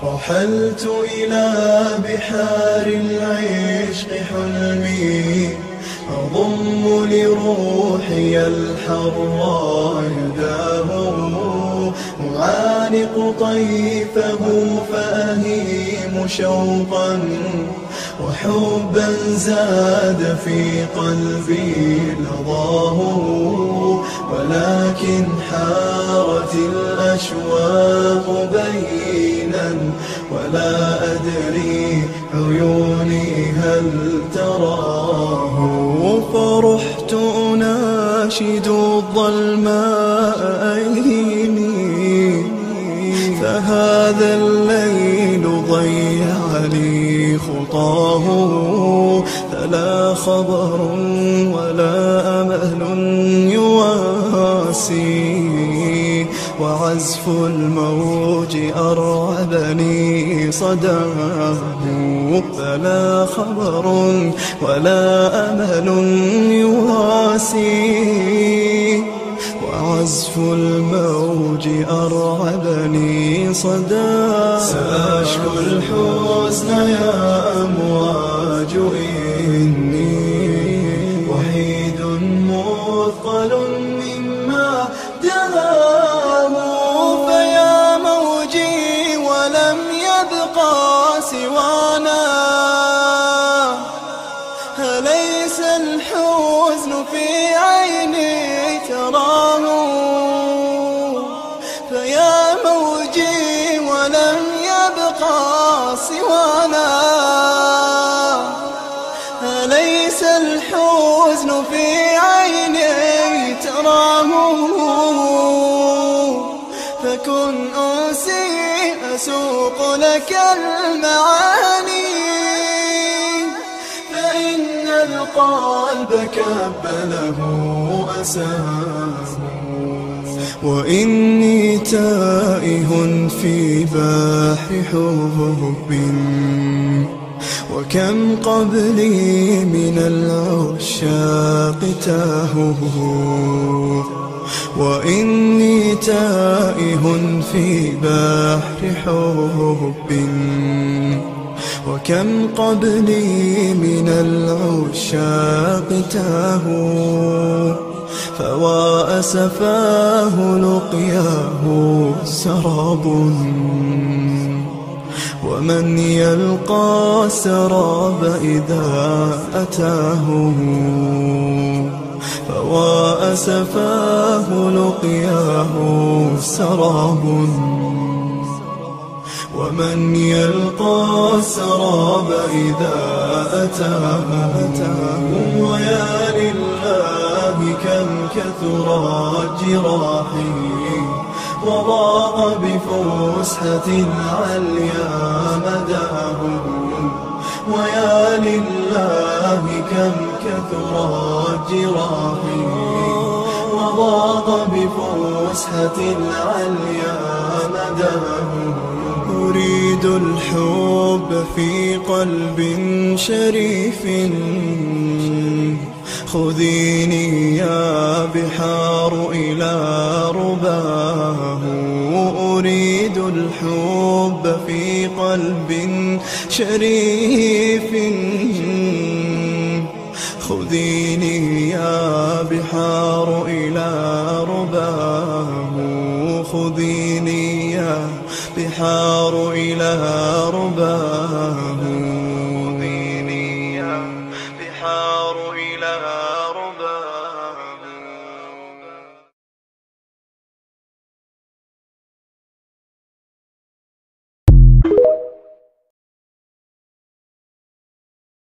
رحلت إلى بحار العشق حلمي، أضم لروحي الحر يداه، أعانق طيفه فأهيم شوقا وحبا زاد في قلبي لظاه، ولكن حارت الأشواق بينا ولا أدري عيوني هل تراه. فرحت أناشد الظلماء أيني، فهذا الليل ضيع لي خطاه، فلا خبر ولا أمل يواسي، وعزف الموج أرعبني صداه، فلا خبر ولا أمل يواسي، وعزف الموج أرعبني صداه. سأشكو الحزن يا أمواج إني وحيد مثقل مما دهاه، فيا موجي ولم يبقى سوانا، أليس الحزن في عيني تراه؟ فيا موجي ولم يبقى سوانا، أليس الحزن في عيني تراه؟ فكن أنسي أسوق لك المعاني، فإن القلب كبله أساه، وإني تائه في بحر حب، وكم قبلي من العشاق تاهوا، وإني تائه في بحر حب، وكم قبلي من العشاق تاهوا، فوا أسفاه لقياه سراب، ومن يلقى السراب إذا أتاه، فوا أسفاه لقياه سراب، ومن يلقى السراب إذا أتاه. ويا لله كم كثرت جراحي، وضاق بفسحة عليا مداه، ويا لله كم كثرت جراحي، وضاق بفسحة عليا مداه. أريد الحب في قلب شريف، خذيني يا بحار إلى رباه. أريد الحب في قلب شريف، خذيني يا بحار إلى رباه، خذيني يا بحار إلى رباه.